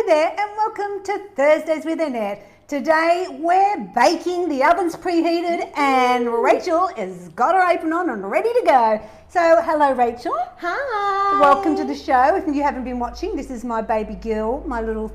there and welcome to Thursdays with Annette. Today we're baking, the oven's preheated and Rachel has got her apron on and ready to go. So hello Rachel. Hi. Welcome to the show. If you haven't been watching, this is my baby girl, my little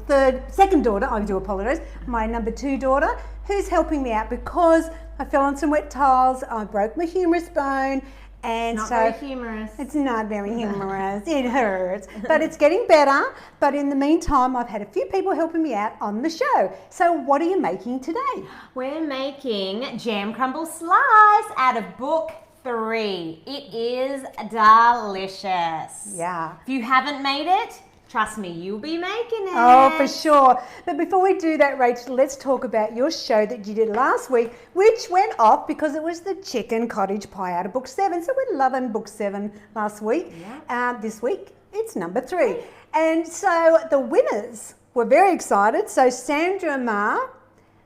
second daughter, I do apologise, my number 2 daughter, who's helping me out because I fell on some wet tiles, I broke my humerus bone. And not so very humorous. It's not very humorous. It hurts, but it's getting better. But in the meantime, I've had a few people helping me out on the show. So what are you making today? We're making jam crumble slice out of book 3. It is delicious. Yeah. If you haven't made it, trust me, you'll be making it. Oh, for sure. But before we do that, Rachel, let's talk about your show that you did last week, which went off because it was the chicken cottage pie out of book 7. So we're loving book 7 last week. Yeah. This week, it's number 3. And so the winners were very excited. So Sandra Ma,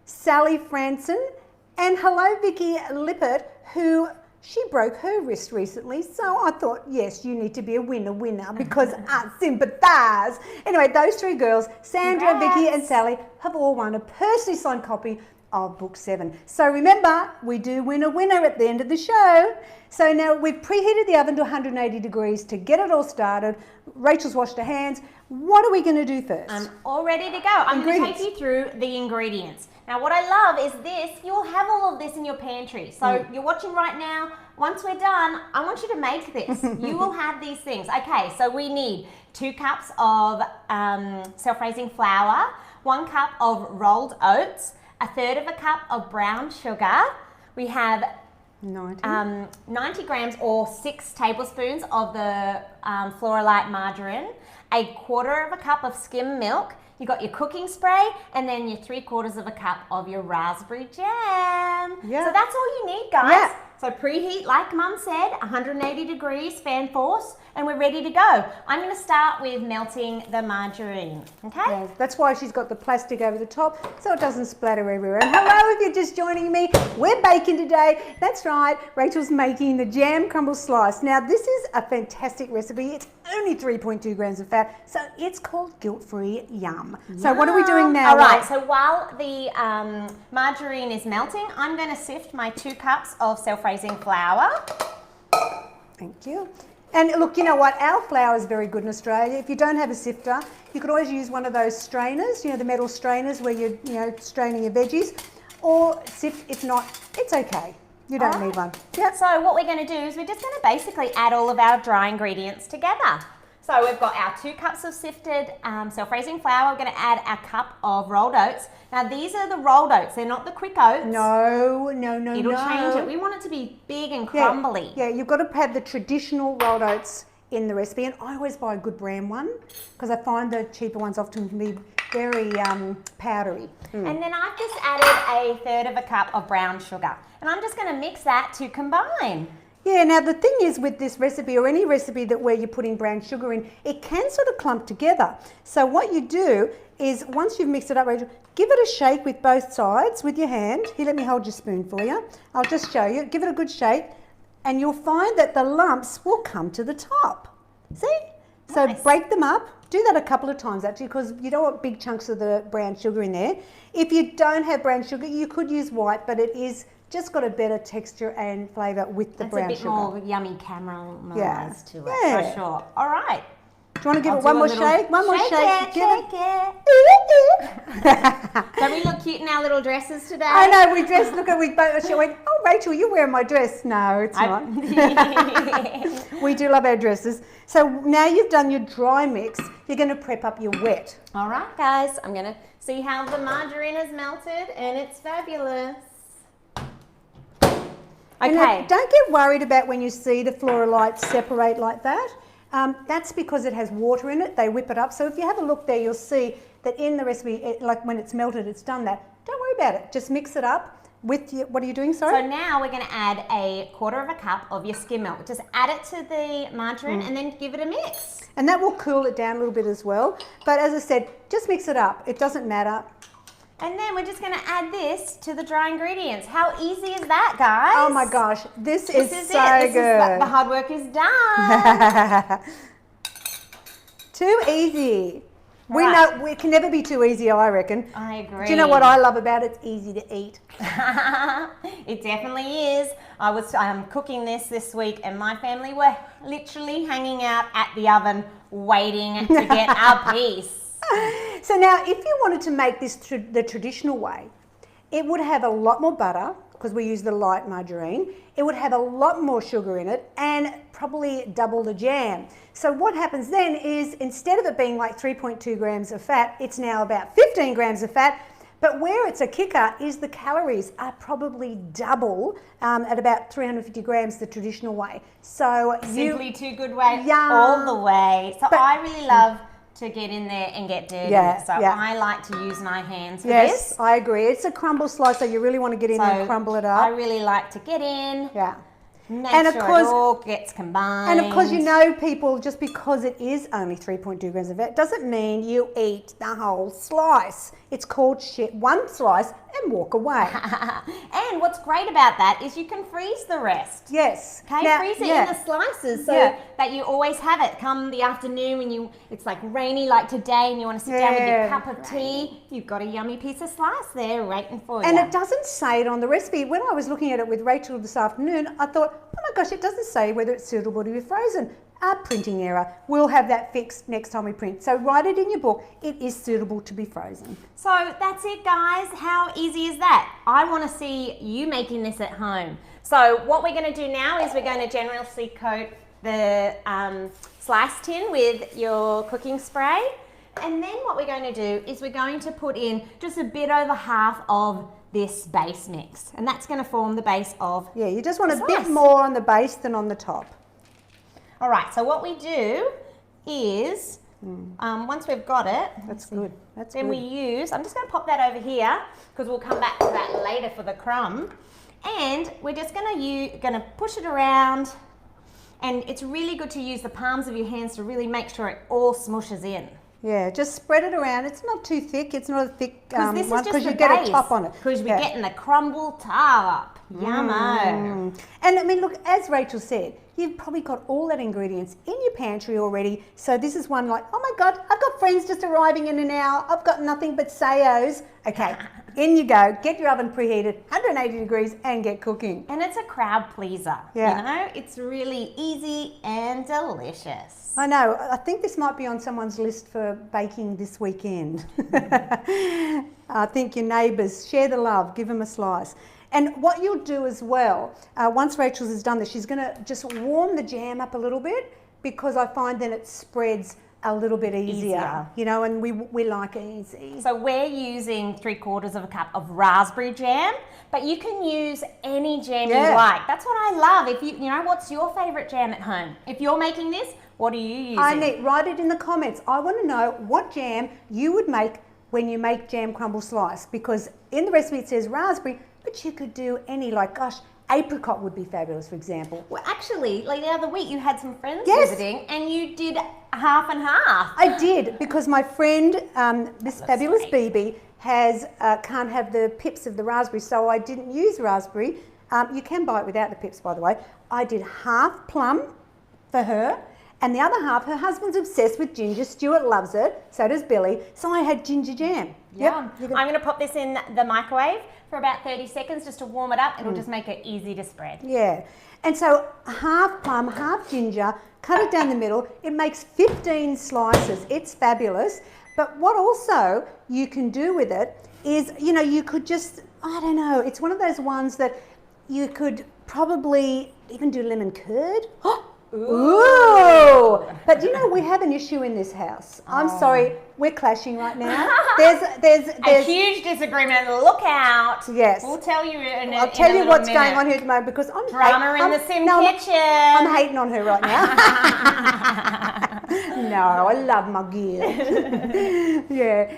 Sally Franson, and hello Vicky Lippert, who she broke her wrist recently, so I thought, yes, you need to be a winner because I sympathise. Anyway, those 3 girls, Sandra, Congrats. Vicky and Sally, have all won a personally signed copy of book 7. So remember, we do win a winner at the end of the show. So now we've preheated the oven to 180 degrees to get it all started. Rachel's washed her hands. What are we going to do first? I'm all ready to go. I'm going to take you through the ingredients. Now what I love is this, you'll have all of this in your pantry. So you're watching right now, once we're done, I want you to make this. You will have these things. Okay, so we need 2 cups of self-raising flour, 1 cup of rolled oats, 1/3 cup of brown sugar. We have 90 grams or 6 tablespoons of the Floralite margarine, 1/4 cup of skim milk. You got your cooking spray and then your 3/4 cup of your raspberry jam. Yeah. So that's all you need, guys. Yeah. So preheat, like Mum said, 180 degrees, fan force, and we're ready to go. I'm going to start with melting the margarine, okay? Yeah, that's why she's got the plastic over the top so it doesn't splatter everywhere. And hello, if you're just joining me, we're baking today. That's right, Rachel's making the jam crumble slice. Now this is a fantastic recipe. It's only 3.2 grams of fat, so it's called guilt-free yum. So what are we doing now? All right, so while the margarine is melting, I'm going to sift my 2 cups of self-raising flour. Thank you. And look, you know what? Our flour is very good in Australia. If you don't have a sifter, you could always use one of those strainers, you know, the metal strainers where you're straining your veggies, or sift. If not, it's okay. You don't need one. Yeah. So what we're going to do is we're just going to basically add all of our dry ingredients together. So we've got our 2 cups of sifted self-raising flour. We're going to add our cup of rolled oats. Now these are the rolled oats. They're not the quick oats. No. It'll change it. We want it to be big and crumbly. Yeah, you've got to have the traditional rolled oats in the recipe. And I always buy a good brand one because I find the cheaper ones often can be very powdery. And then I've just added 1/3 cup of brown sugar. And I'm just going to mix that to combine. Yeah, now the thing is with this recipe or any recipe that where you're putting brown sugar in, it can sort of clump together. So what you do is once you've mixed it up, Rachel, give it a shake with both sides with your hand. Here, let me hold your spoon for you. I'll just show you. Give it a good shake and you'll find that the lumps will come to the top. See? So break them up. Do that a couple of times actually because you don't want big chunks of the brown sugar in there. If you don't have brown sugar, you could use white, but it is just got a better texture and flavour with the brown sugar. It's a bit more yummy caramelised to it, for sure. All right. Do you want to give it one more shake? One more shake. Shake it. Don't we look cute in our little dresses today? I know, we dressed, look at, we both, she went, oh Rachel, you're wearing my dress. No, it's not. We do love our dresses. So now you've done your dry mix, you're going to prep up your wet. All right, guys, I'm going to see how the margarine has melted and it's fabulous. Okay. Don't get worried about when you see the Floralites separate like that. That's because it has water in it. They whip it up. So if you have a look there, you'll see that in the recipe, like when it's melted, it's done that. Don't worry about it. Just mix it up with your, what are you doing, sorry? So now we're going to add 1/4 cup of your skim milk. Just add it to the margarine and then give it a mix. And that will cool it down a little bit as well. But as I said, just mix it up. It doesn't matter. And then we're just going to add this to the dry ingredients. How easy is that, guys? Oh my gosh, this is so it. good. The hard work is done. Too easy. We know it can never be too easy, I reckon. I agree. Do you know what I love about it? It's easy to eat. It definitely is. I was cooking this week, and my family were literally hanging out at the oven waiting to get our piece. So now, if you wanted to make this the traditional way, it would have a lot more butter, because we use the light margarine. It would have a lot more sugar in it and probably double the jam. So what happens then is, instead of it being like 3.2 grams of fat, it's now about 15 grams of fat. But where it's a kicker is the calories are probably double at about 350 grams the traditional way. So Simply too good way, all the way. So I really love to get in there and get dirty. I like to use my hands for this. Yes, I agree. It's a crumble slice, so you really want to get in there and crumble it up. I really like to get in. Make sure it all gets combined. And of course, you know, people, just because it is only 3.2 grams of fat doesn't mean you eat the whole slice. It's called one slice and walk away. And what's great about that is you can freeze the rest. Yes. Okay, now, freeze it in the slices so that you always have it. Come the afternoon when it's like rainy like today and you want to sit down with your cup of tea, you've got a yummy piece of slice there waiting for you. And it doesn't say it on the recipe. When I was looking at it with Rachel this afternoon, I thought, oh my gosh, it doesn't say whether it's suitable to be frozen. A printing error. We'll have that fixed next time we print. So write it in your book. It is suitable to be frozen. So that's it, guys. How easy is that? I want to see you making this at home. So what we're going to do now is we're going to generously coat the slice tin with your cooking spray. And then what we're going to do is we're going to put in just a bit over half of this base mix. And that's going to form the base of you just want a bit more on the base than on the top. All right, so what we do is, once we've got it, we use, I'm just going to pop that over here because we'll come back to that later for the crumb. And we're just going to push it around, and it's really good to use the palms of your hands to really make sure it all smushes in. Yeah, just spread it around. It's not too thick. It's not a thick one because you get a top on it. Because we're getting the crumble top. Yummo. And I mean, look, as Rachel said, you've probably got all that ingredients in your pantry already. So this is one like, oh my God, I've got friends just arriving in an hour. I've got nothing but sayos. Okay, in you go. Get your oven preheated, 180 degrees, and get cooking. And it's a crowd pleaser. Yeah. You know, it's really easy and delicious. I know. I think this might be on someone's list for baking this weekend. I think your neighbours, share the love, give them a slice. And what you'll do as well, once Rachel's has done this, she's going to just warm the jam up a little bit, because I find then it spreads a little bit easier. You know, and we like easy. So we're using 3/4 cup of raspberry jam, but you can use any jam you like. That's what I love. If you know, what's your favourite jam at home? If you're making this, what are you using? Annette, write it in the comments. I want to know what jam you would make when you make jam crumble slice, because in the recipe it says raspberry, but you could do any, like, gosh, apricot would be fabulous, for example. Well, actually, like the other week you had some friends visiting and you did half and half. I did, because my friend, this fabulous BB, can't have the pips of the raspberry, so I didn't use raspberry. You can buy it without the pips, by the way. I did half plum for her, and the other half, her husband's obsessed with ginger. Stuart loves it, so does Billy. So I had ginger jam. Yeah. Yep. I'm going to pop this in the microwave for about 30 seconds just to warm it up. It'll just make it easy to spread. Yeah. And so half plum, half ginger, cut it down the middle. It makes 15 slices. It's fabulous. But what also you can do with it is, you know, you could just, I don't know, it's one of those ones that you could probably even do lemon curd. Ooh! But you know, we have an issue in this house. I'm sorry, we're clashing right now. There's a huge disagreement. Look out! Yes, we'll tell you. I'll tell you what's going on here at the moment, because I'm drama in the Sym kitchen. I'm hating on her right now. No, I love my girl. Yeah.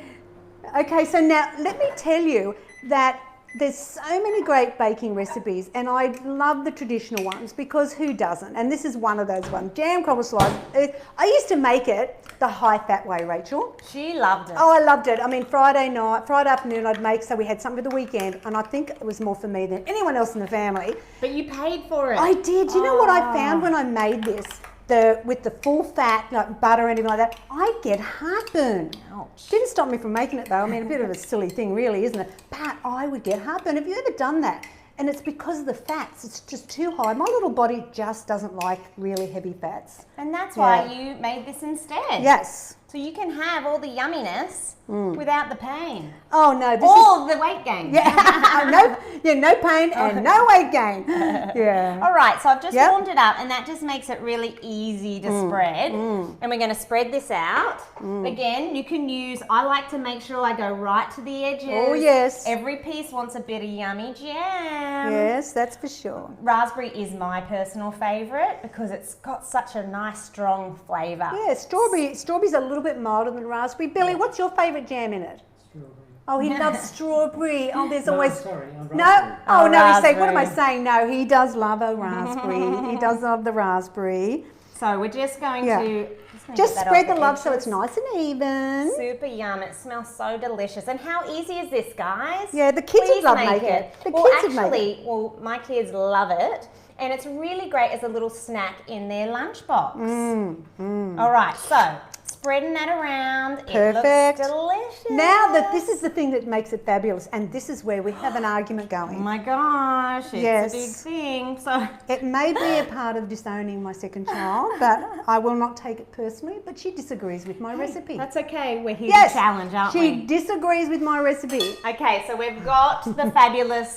Okay, so now let me tell you that there's so many great baking recipes, and I love the traditional ones, because who doesn't? And this is one of those ones. Jam crumble slice. I used to make it the high-fat way, Rachel. She loved it. Oh, I loved it. I mean, Friday afternoon I'd make, so we had something for the weekend, and I think it was more for me than anyone else in the family. But you paid for it. I did. You know what I found when I made this? with the full fat, like butter or anything like that, I get heartburn. Ouch. Didn't stop me from making it though. I mean, a bit of a silly thing really, isn't it? But I would get heartburn. Have you ever done that? And it's because of the fats. It's just too high. My little body just doesn't like really heavy fats. And that's why you made this instead. Yes. So you can have all the yumminess without the pain. Oh no, the weight gain. Yeah, no pain and no weight gain. Yeah. All right, so I've just warmed it up, and that just makes it really easy to spread. And we're going to spread this out. Again, you can use, I like to make sure I go right to the edges. Oh yes. Every piece wants a bit of yummy jam. Yes, that's for sure. Raspberry is my personal favourite because it's got such a nice strong flavour. Yeah, strawberry's a little bit milder than raspberry. Billy, what's your favourite jam in it? Strawberry. Oh, he loves strawberry. Oh, there's always... Sorry, I'm No? raspberry. Oh, no, he's saying, what am I raspberry. saying? No, he does love a raspberry. He does love the raspberry. So we're just going to... Just get that spread off the love so edges. it's nice and even. Super yum. It smells so delicious. And how easy is this, guys? Yeah, the kids Please would love make making it. The well, kids would make actually, it. well, my kids love it. And it's really great as a little snack in their lunchbox. All right, so spreading that around. Perfect. It looks delicious. Now that this is the thing that makes it fabulous, and this is where we have an argument Oh going. my gosh, it's Yes. a big thing. So It may be a part of disowning my second child, but I will not take it personally, but she disagrees with my recipe. that's okay. We're here Yes, to challenge, aren't she we? disagrees with my recipe. Okay, so we've got the fabulous,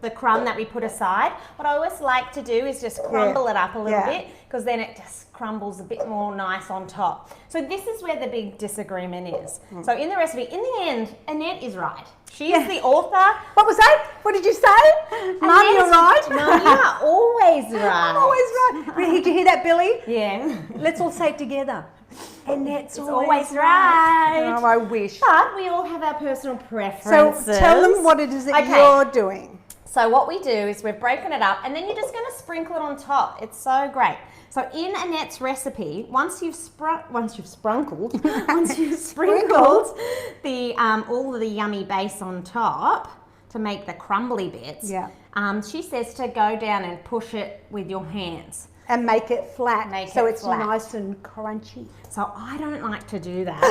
the crumb that we put aside. What I always like to do is just crumble it up a little bit, because then it just crumbles a bit more nice on top. So this is where the big disagreement is. So in the recipe, in the end, Annette is right. She is the author. What was that? What did you say? Mum, you're right. Mum, you're always right. I'm always right. Did you hear that, Billy? Yeah. Let's all say it together. Annette's always right. Oh, I wish. But we all have our personal preferences. So tell them what it is that Okay. you're doing. So what we do is we've broken it up, and then you're just going to sprinkle it on top. It's so great. So in Annette's recipe, once you've sprinkled the all of the yummy base on top to make the crumbly bits, she says to go down and push it with your hands. And make it flat, so it's flat. nice and crunchy. So I don't like to do that.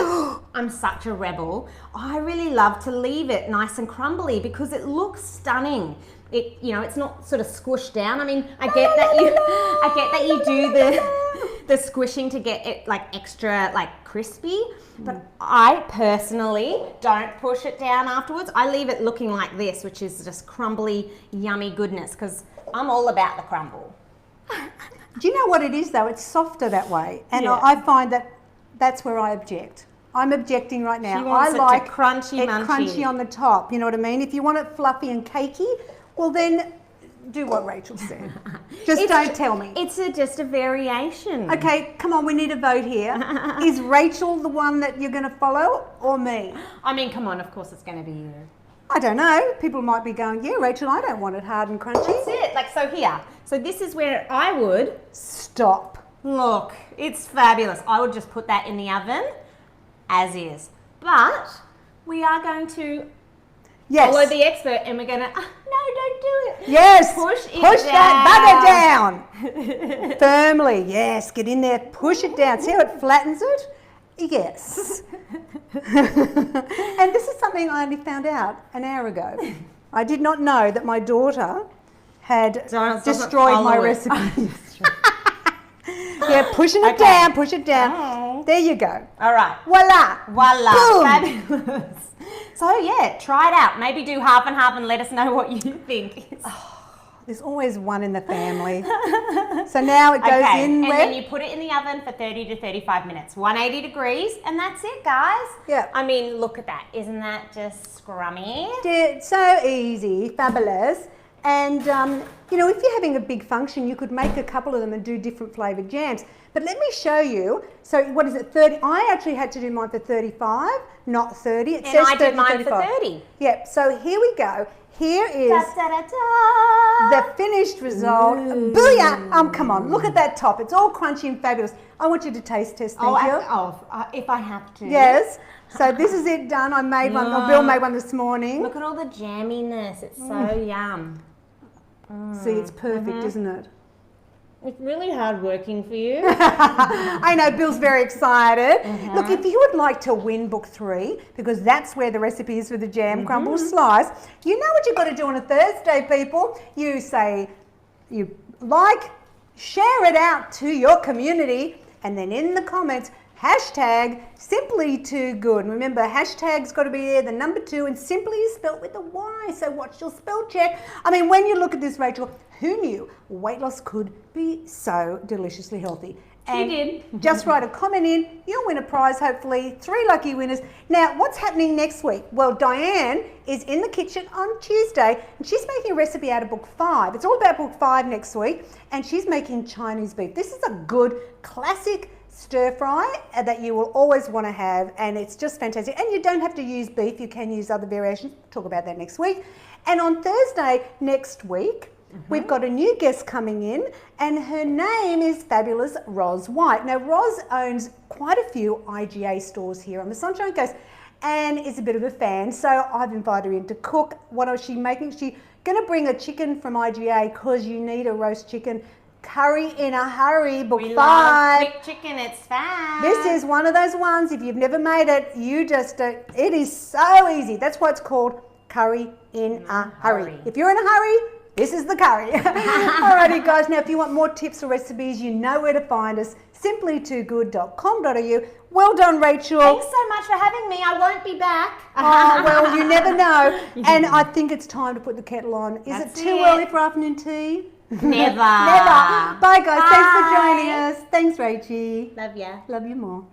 I'm such a rebel. I really love to leave it nice and crumbly because it looks stunning. It, you know, it's not sort of squished down. I mean, I get that you do the squishing to get it like extra like crispy, but I personally don't push it down afterwards. I leave it looking like this, which is just crumbly, yummy goodness, because I'm all about the crumble. Do you know what it is though? It's softer that way, and Yeah. I find that that's where I object. I'm objecting right now. She wants I it like to crunchy, it munchy. crunchy on the top. You know what I mean? If you want it fluffy and cakey, well then do what Rachel said. Just don't tell me. It's just a variation. Okay, come on, we need a vote here. Is Rachel the one that you're going to follow, or me? I mean, come on, of course it's going to be you. I don't know. People might be going, yeah, Rachel, I don't want it hard and crunchy. That's it. Like, so here. So this is where I would... Stop. Look, it's fabulous. I would just put that in the oven as is. But we are going to follow the expert, and we're going to... no, don't do it. Yes. Push that bugger down. Firmly. Yes. Get in there. Push it down. See how it flattens it? Yes. And this is something I only found out an hour ago. I did not know that my daughter had destroyed my recipe. Yeah, pushing it down, push it down. Oh. There you go. All right. Voila. Voila. Boom. Fabulous. So yeah, try it out. Maybe do half and half and let us know what you think. There's always one in the family. So now it goes in and where? then you put it in the oven for 30 to 35 minutes, 180 degrees, and that's it, guys. Yeah. I mean, look at that. Isn't that just scrummy? It's so easy, fabulous. And, you know, if you're having a big function, you could make a couple of them and do different flavoured jams. But let me show you. So what is it, 30? I actually had to do mine for 35, not 30. It And says I 30, did mine 35. for 30. Yep, so here we go. Here is Da, da, da, da. the finished result. Booyah! Come on, look at that top. It's all crunchy and fabulous. I want you to taste test, thank you. If I have to. Yes. So this is it done. I made one. Or Bill made one this morning. Look at all the jamminess. It's so yum. See, it's perfect, isn't it? It's really hard working for you. I know, Bill's very excited. Look, if you would like to win book 3, because that's where the recipe is for the jam crumble slice, you know what you've got to do on a Thursday, people. You say, you like, share it out to your community, and then in the comments, hashtag Symply Too Good. Remember, hashtag's got to be there, the number 2, and Symply is spelt with a Y, so watch your spell check. I mean, when you look at this, Rachel, who knew weight loss could be so deliciously healthy? And you did. Just write a comment in, you'll win a prize, hopefully, 3 lucky winners. Now, what's happening next week? Well, Diane is in the kitchen on Tuesday, and she's making a recipe out of book 5. It's all about book 5 next week, and she's making Chinese beef. This is a good, classic stir fry that you will always want to have, and it's just fantastic. And you don't have to use beef, you can use other variations. We'll talk about that next week. And on Thursday next week, we've got a new guest coming in, and her name is fabulous Roz White. Now, Roz owns quite a few IGA stores here on the Sunshine Coast and is a bit of a fan, so I've invited her in to cook. What is she making? She's going to bring a chicken from IGA because you need a roast chicken. Curry in a hurry, book 5. We love quick chicken, it's fast. This is one of those ones, if you've never made it, you just, it is so easy. That's why it's called curry in a hurry. If you're in a hurry, this is the curry. Alrighty guys, now if you want more tips or recipes, you know where to find us, simplytoogood.com.au. Well done, Rachel. Thanks so much for having me. I won't be back. Oh, well, you never know. And I think it's time to put the kettle on. Is it too early for afternoon tea? Never. Never. Bye, guys. Bye. Thanks for joining us. Thanks, Rachie. Love ya. Love you more.